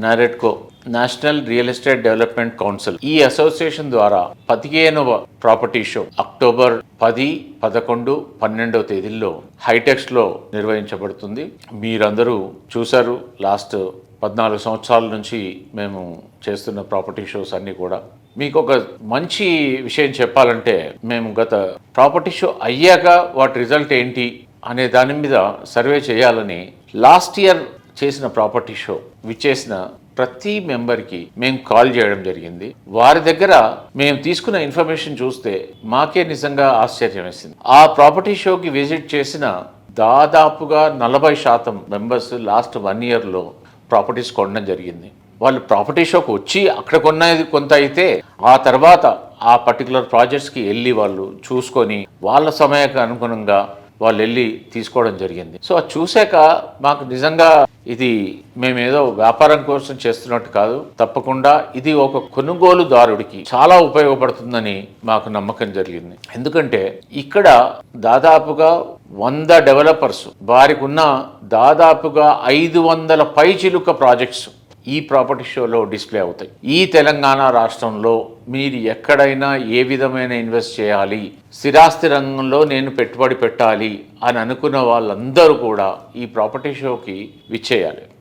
NAREDCO national real estate development council ఈ association ద్వారా 15వ ప్రాపర్టీ షో అక్టోబర్ 10, 11, 12 తేదీల్లో హైటెక్స్లో నిర్వహించబడుతుంది. మీరందరూ చూశారు, లాస్ట్ 14 సంవత్సరాల నుంచి మేము చేస్తున్న ప్రాపర్టీ షోస్ అన్నీ కూడా. మీకు ఒక మంచి విషయం చెప్పాలంటే, మేము గత ప్రాపర్టీ షో అయ్యాక వాటి రిజల్ట్ ఏంటి అనే దాని మీద సర్వే చేయాలని లాస్ట్ ఇయర్ చేసిన ప్రాపర్టీ షో విచ్చేసిన ప్రతి మెంబర్కి మేము కాల్ చేయడం జరిగింది. వారి దగ్గర మేము తీసుకున్న ఇన్ఫర్మేషన్ చూస్తే మాకే నిజంగా ఆశ్చర్యం వేసింది. ఆ ప్రాపర్టీ షోకి విజిట్ చేసిన దాదాపుగా 40% మెంబర్స్ లాస్ట్ 1 ఇయర్లో ప్రాపర్టీస్ కొనడం జరిగింది. వాళ్ళు ప్రాపర్టీ షోకి వచ్చి అక్కడ కొన్నది కొంత అయితే, ఆ తర్వాత ఆ పర్టికులర్ ప్రాజెక్ట్స్కి వెళ్ళి వాళ్ళు చూసుకొని వాళ్ళ సమయానికి అనుగుణంగా వాళ్ళు వెళ్ళి తీసుకోవడం జరిగింది. సో అది చూశాక మాకు నిజంగా ఇది మేమేదో వ్యాపారం కోసం చేస్తున్నట్టు కాదు, తప్పకుండా ఇది ఒక కొనుగోలుదారుడికి చాలా ఉపయోగపడుతుందని మాకు నమ్మకం జరిగింది. ఎందుకంటే ఇక్కడ దాదాపుగా 100 డెవలపర్స్, వారికి ఉన్న దాదాపుగా 500 పైచిలుక ప్రాజెక్ట్స్ ఈ ప్రాపర్టీ షోలో డిస్ప్లే అవుతాయి. ఈ తెలంగాణ రాష్ట్రంలో మీరు ఎక్కడైనా ఏ విధమైన ఇన్వెస్ట్ చేయాలి, స్థిరాస్తి రంగంలో నేను పెట్టుబడి పెట్టాలి అని అనుకున్న వాళ్ళందరూ కూడా ఈ ప్రాపర్టీ షోకి విచ్చేయాలి.